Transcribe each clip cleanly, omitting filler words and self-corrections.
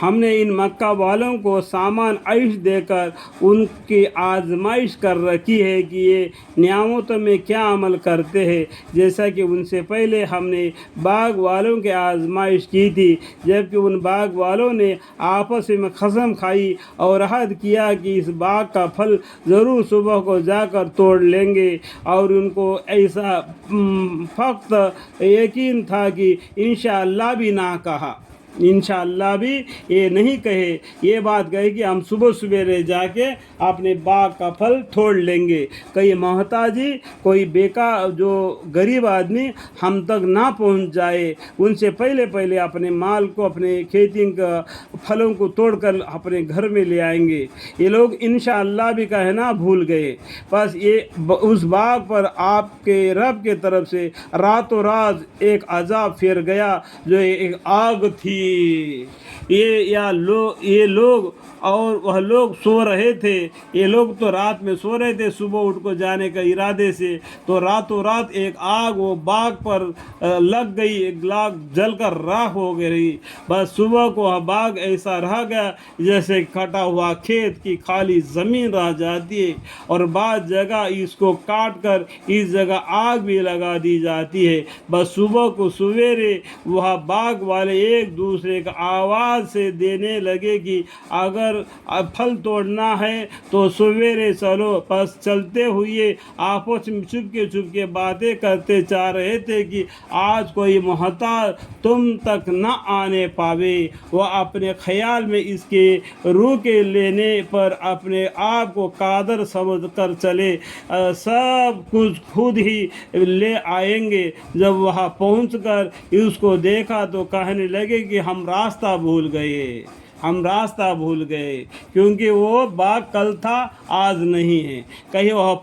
ہم نے ان مکہ والوں کو سامان عیش دے کر ان کی آزمائش کر رکھی ہے کہ یہ نعمتوں میں کیا عمل کرتے ہیں، جیسا کہ ان سے پہلے ہم نے باغ والوں کی آزمائش کی تھی، جبکہ ان باغ والوں نے آپس میں قسم کھائی اور عہد کیا کہ اس باغ کا پھل ضرور صبح کو جا کر توڑ لیں گے، اور ان کو ایسا فقط یقین تھا کہ انشاءاللہ بھی نہ کہا، انشاءاللہ بھی یہ نہیں کہے، یہ بات کہے کہ ہم صبح سویرے جا کے اپنے باغ کا پھل توڑ لیں گے، کہیں محتاجی کوئی بیکار جو غریب آدمی ہم تک نہ پہنچ جائے، ان سے پہلے اپنے مال کو، اپنے کھیتی کا پھلوں کو توڑ کر اپنے گھر میں لے آئیں گے۔ یہ لوگ انشاءاللہ بھی کہنا بھول گئے، بس یہ اس باغ پر آپ کے رب کے طرف سے راتوں رات ایک عذاب پھیر گیا جو ایک آگ تھی۔ یہ لوگ اور وہ لوگ سو رہے تھے، یہ لوگ تو رات میں سو رہے تھے صبح اٹھ کو جانے کا ارادے سے، تو راتوں رات ایک آگ وہ باغ پر لگ گئی، ایک لاگ جل کر راکھ ہو گئی۔ بس صبح کو وہ باغ ایسا رہ گیا جیسے کٹا ہوا کھیت کی خالی زمین رہ جاتی ہے، اور بعض جگہ اس کو کاٹ کر اس جگہ آگ بھی لگا دی جاتی ہے۔ بس صبح کو سویرے وہ باغ والے ایک دوسرے کا آواز سے دینے لگے کہ اگر پھل توڑنا ہے تو سویرے چلو، بس چلتے ہوئے آپس میں چھپ کے باتیں کرتے چاہ رہے تھے کہ آج کوئی محتاج تم تک نہ آنے پاوے۔ وہ اپنے خیال میں اس کے روح کے لینے پر اپنے آپ کو قادر سمجھ کر چلے، سب کچھ خود ہی لے آئیں گے۔ جب وہاں پہنچ کر اس کو دیکھا تو کہنے لگے کہ ہم راستہ بھول گئے، کیونکہ وہ باغ کل تھا آج نہیں ہے، کہیں وہ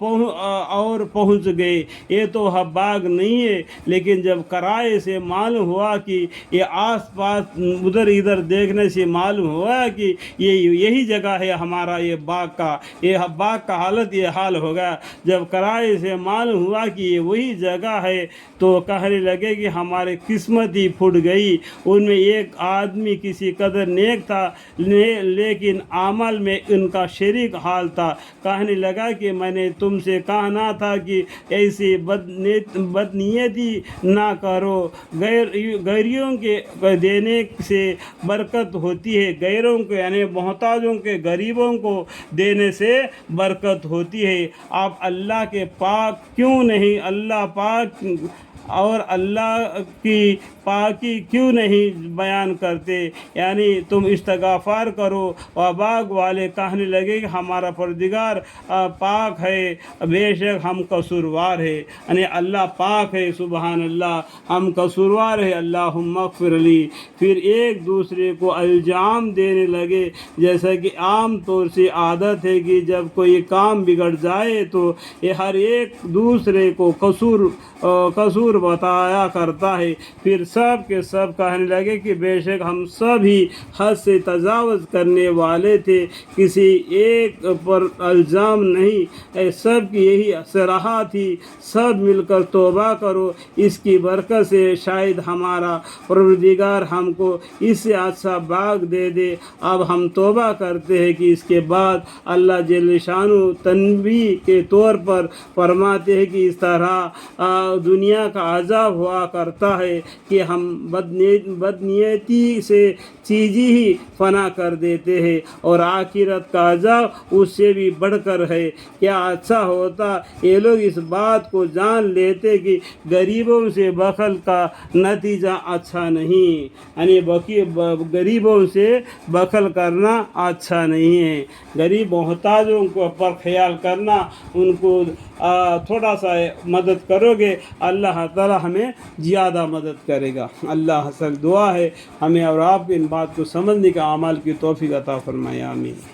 اور پہنچ گئے، یہ تو وہ باغ نہیں ہے۔ لیکن جب کرائے سے معلوم ہوا کہ یہ آس پاس ادھر ادھر دیکھنے سے معلوم ہوا کہ یہی جگہ ہے ہمارا، یہ باغ کا حالت یہ حال ہوگا۔ جب کرائے سے معلوم ہوا کہ یہ وہی جگہ ہے تو کہنے لگے کہ ہماری قسمت ہی پھٹ گئی، ان میں ایک آدمی کسی قدر نیک تھا لیکن عمل میں ان کا شریک حال تھا۔ کہنے لگا کہ میں نے تم سے کہا تھا کہ ایسی بدنیتی نہ کرو، غیروں کے دینے سے برکت ہوتی ہے، غیروں کو یعنی محتاجوں کے غریبوں کو دینے سے برکت ہوتی ہے۔ آپ اللہ کے پاک کیوں نہیں، اللہ پاک اور اللہ کی پاکی کیوں نہیں بیان کرتے، یعنی تم استغفار کرو۔ اور باغ والے کہنے لگے کہ ہمارا پروردگار پاک ہے، بے شک ہم قصوروار ہے، یعنی اللہ پاک ہے، سبحان اللہ، ہم قصوروار ہے، اللہم اغفر لی۔ پھر ایک دوسرے کو الزام دینے لگے، جیسا کہ عام طور سے عادت ہے کہ جب کوئی کام بگڑ جائے تو یہ ہر ایک دوسرے کو قصور بتایا کرتا ہے۔ پھر سب کے سب کہنے لگے کہ بے شک ہم سب ہی حد سے تجاوز کرنے والے تھے، کسی ایک پر الزام نہیں، سب کی یہی صلاح تھی، سب مل کر توبہ کرو، اس کی برکت سے شاید ہمارا پروردگار ہم کو اس سے اچھا باغ دے دے۔ اب ہم توبہ کرتے ہیں کہ اس کے بعد اللہ جل شانہ تنبیہ کے طور پر فرماتے ہیں کہ اس طرح دنیا کا عذاب ہوا کرتا ہے کہ ہم بدنیتی سے چیزیں ہی فنا کر دیتے ہیں، اور آخرت کا عذاب اس سے بھی بڑھ کر ہے۔ کیا اچھا ہوتا یہ لوگ اس بات کو جان لیتے کہ غریبوں سے بخل کا نتیجہ اچھا نہیں، یعنی غریبوں سے بخل کرنا اچھا نہیں ہے، غریب محتاجوں کو پر خیال کرنا، ان کو تھوڑا سا مدد کرو گے، اللہ تعالی ہمیں زیادہ مدد کرے گا۔ اللہ سے دعا ہے ہمیں اور آپ کو ان بات کو سمجھنے کا، اعمال کی توفیق عطا فرمائے، آمین۔